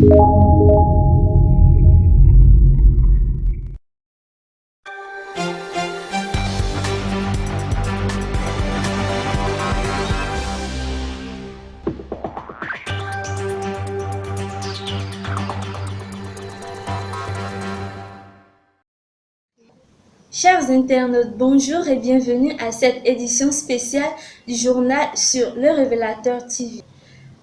Chers internautes, bonjour et bienvenue à cette édition spéciale du journal sur Le Révélateur TV.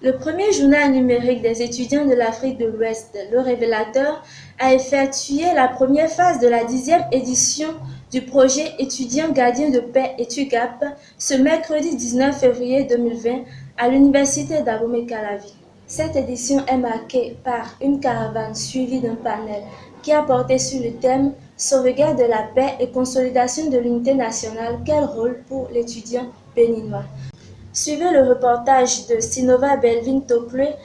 Le premier journal numérique des étudiants de l'Afrique de l'Ouest, Le Révélateur, a effectué la première phase de la 10e édition du projet étudiant gardien de paix ETUGAP ce mercredi 19 février 2020 à l'université d'Abomey-Calavi. Cette édition est marquée par une caravane suivie d'un panel qui a porté sur le thème « Sauvegarde de la paix et consolidation de l'unité nationale, quel rôle pour l'étudiant béninois ?» Suivez le reportage de Sinova Belvin Toplé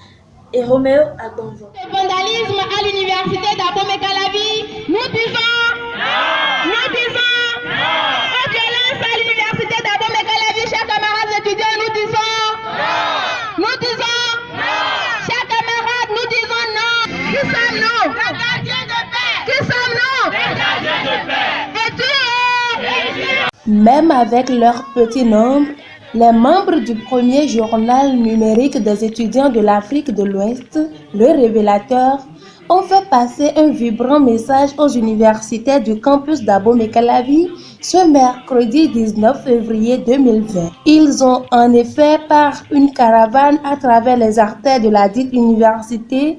et Roméo Agbonvo. Le vandalisme à l'université d'Abomey-Calavi, nous disons non. Nous disons non. La violence à l'université d'Abomey-Calavi, chers camarades étudiants, nous disons non. Nous disons non. Chers camarades, nous disons non. Qui sommes-nous? Les gardiens de paix. Qui sommes-nous? Les gardiens de paix. Même avec leur petit nombre, les membres du premier journal numérique des étudiants de l'Afrique de l'Ouest, Le Révélateur, ont fait passer un vibrant message aux universitaires du campus d'Abomey-Calavi ce mercredi 19 février 2020. Ils ont en effet, par une caravane à travers les artères de la dite université,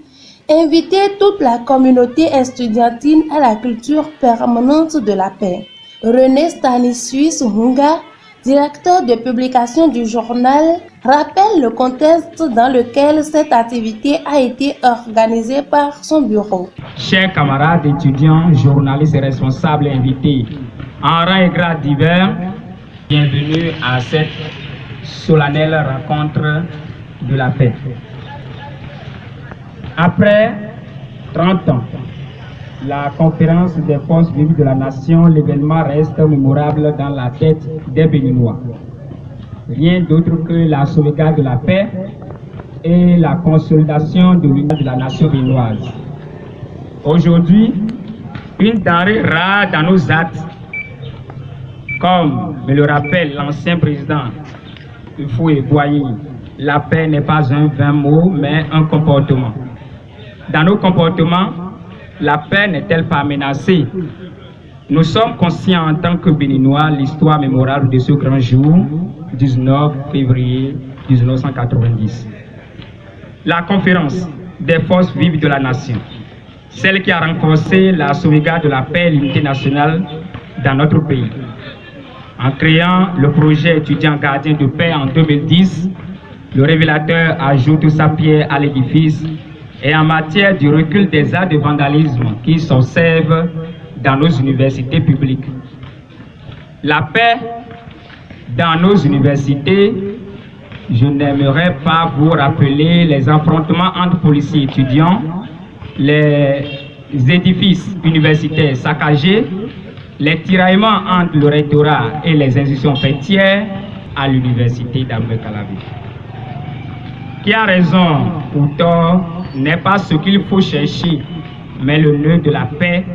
invité toute la communauté estudiantine à la culture permanente de la paix. René Stanislas Hunga, directeur de publication du journal, rappelle le contexte dans lequel cette activité a été organisée par son bureau. Chers camarades étudiants, journalistes et responsables invités en rang et grade divers, bienvenue à cette solennelle rencontre de la paix. Après 30 ans, la conférence des forces vives de la nation, l'événement reste mémorable dans la tête des Béninois. Rien d'autre que la sauvegarde de la paix et la consolidation de l'unité de la nation béninoise. Aujourd'hui, une denrée rare dans nos actes, comme me le rappelle l'ancien président Foué Boigny, la paix n'est pas un vain mot, mais un comportement. Dans nos comportements, la paix n'est-elle pas menacée? Nous sommes conscients en tant que Béninois l'histoire mémorable de ce grand jour, 19 février 1990. La conférence des forces vives de la nation, celle qui a renforcé la sauvegarde de la paix et l'unité nationale dans notre pays. En créant le projet étudiant gardien de paix en 2010, le Révélateur ajoute sa pierre à l'édifice et en matière du recul des actes de vandalisme qui s'observent dans nos universités publiques. La paix dans nos universités, je n'aimerais pas vous rappeler les affrontements entre policiers et étudiants, les édifices universitaires saccagés, les tiraillements entre le rectorat et les institutions fêtières à l'université d'Abomey-Calavi. Qui a raison ou tort n'est pas ce qu'il faut chercher, mais le nœud de la paix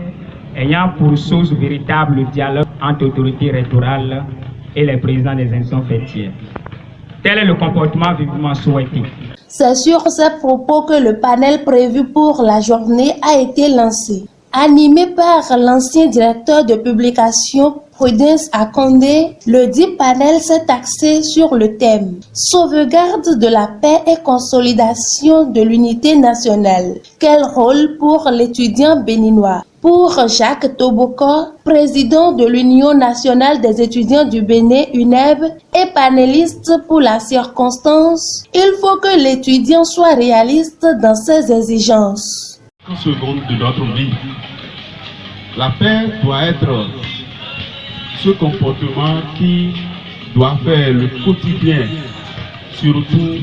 ayant pour source véritable le dialogue entre autorités rectorales et les présidents des institutions fêtières. Tel est le comportement vivement souhaité. C'est sur ces propos que le panel prévu pour la journée a été lancé. Animé par l'ancien directeur de publication Prudence Akondé, le dit panel s'est axé sur le thème « Sauvegarde de la paix et consolidation de l'unité nationale. Quel rôle pour l'étudiant béninois ?» Pour Jacques Toboko, président de l'Union nationale des étudiants du Bénin, UNEB, et panéliste pour la circonstance, il faut que l'étudiant soit réaliste dans ses exigences. 30 secondes de notre vie. La paix doit être ce comportement qui doit faire le quotidien, surtout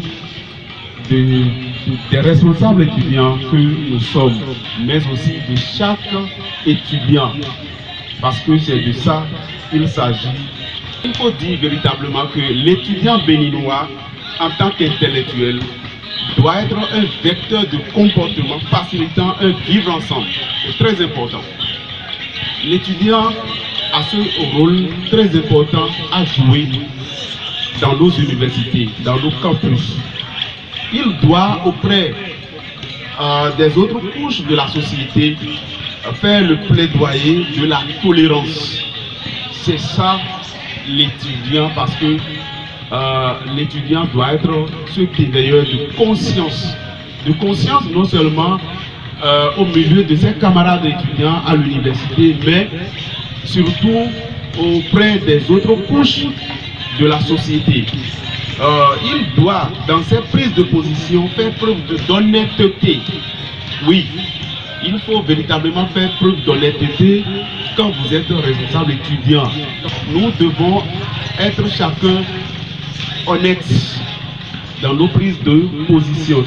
des responsables étudiants que nous sommes, mais aussi de chaque étudiant, parce que c'est de ça qu'il s'agit. Il faut dire véritablement que l'étudiant béninois, en tant qu'intellectuel, doit être un vecteur de comportement facilitant un vivre ensemble. C'est très important. L'étudiant a ce rôle très important à jouer dans nos universités, dans nos campus. Il doit, auprès des autres couches de la société, faire le plaidoyer de la tolérance. C'est ça l'étudiant, parce que l'étudiant doit être ce éveilleur de conscience non seulement au milieu de ses camarades étudiants à l'université, mais surtout auprès des autres couches de la société. Il doit, dans ses prises de position, faire preuve d'honnêteté. Oui, il faut véritablement faire preuve d'honnêteté quand vous êtes un responsable étudiant. Nous devons être chacun honnête dans nos prises de position.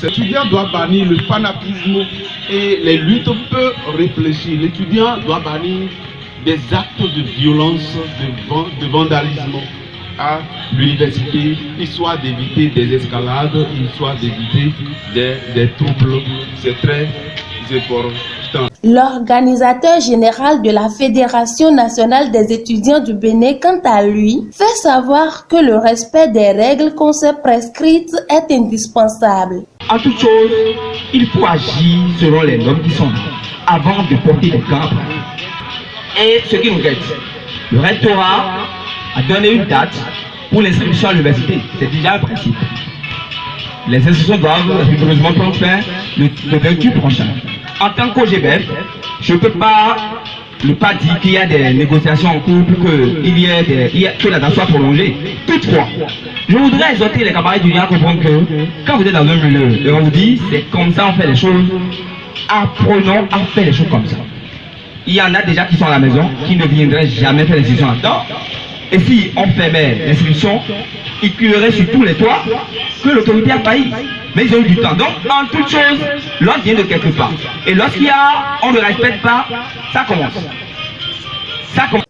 L'étudiant doit bannir le fanatisme et les luttes peu réfléchies. L'étudiant doit bannir des actes de violence, de vandalisme à l'université, histoire d'éviter des escalades, histoire d'éviter des troubles. C'est très important. L'organisateur général de la Fédération nationale des étudiants du Bénin, quant à lui, fait savoir que le respect des règles qu'on s'est prescrites est indispensable. En toute chose, il faut agir selon les normes qui sont là, avant de porter des câbles. Et ce qui nous guette, le rectorat a donné une date pour l'inscription à l'université. C'est déjà un principe. Les institutions doivent rigoureusement prendre fin le 28 prochain. En tant qu'OGBF, je ne peux pas ne pas dire qu'il y a des négociations en cours pour que la date soit prolongée. Toutefois, je voudrais exhorter les camarades étudiants à comprendre que quand vous êtes dans un milieu et on vous dit c'est comme ça on fait les choses, apprenons à faire les choses comme ça. Il y en a déjà qui sont à la maison, qui ne viendraient jamais faire l'inscription là-dedans. Et si on fermait l'inscription, il crierait sur tous les toits que l'autorité a failli. Mais ils ont eu du temps. Donc, en toute chose, l'ordre vient de quelque part. Et on ne respecte pas, ça commence.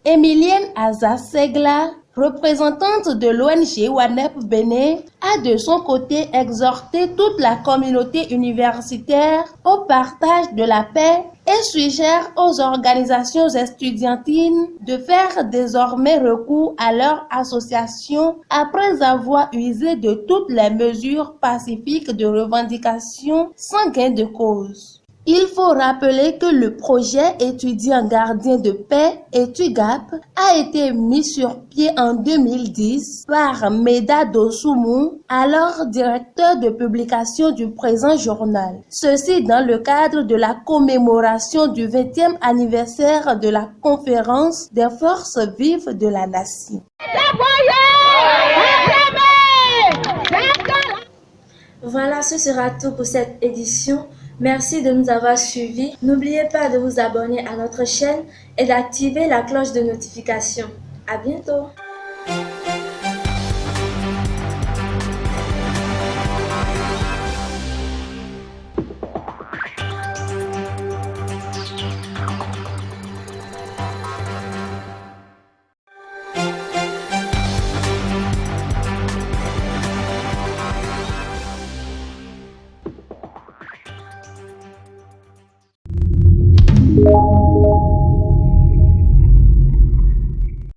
Emilienne Azasegla, représentante de l'ONG WANEP Bénin, a de son côté exhorté toute la communauté universitaire au partage de la paix et suggère aux organisations estudiantines de faire désormais recours à leur association après avoir usé de toutes les mesures pacifiques de revendication sans gain de cause. Il faut rappeler que le projet étudiant gardien de paix ETUGAP a été mis sur pied en 2010 par Meda Dosoumou, alors directeur de publication du présent journal. Ceci dans le cadre de la commémoration du 20e anniversaire de la conférence des forces vives de la nation. Voilà, ce sera tout pour cette édition. Merci de nous avoir suivis. N'oubliez pas de vous abonner à notre chaîne et d'activer la cloche de notification. À bientôt.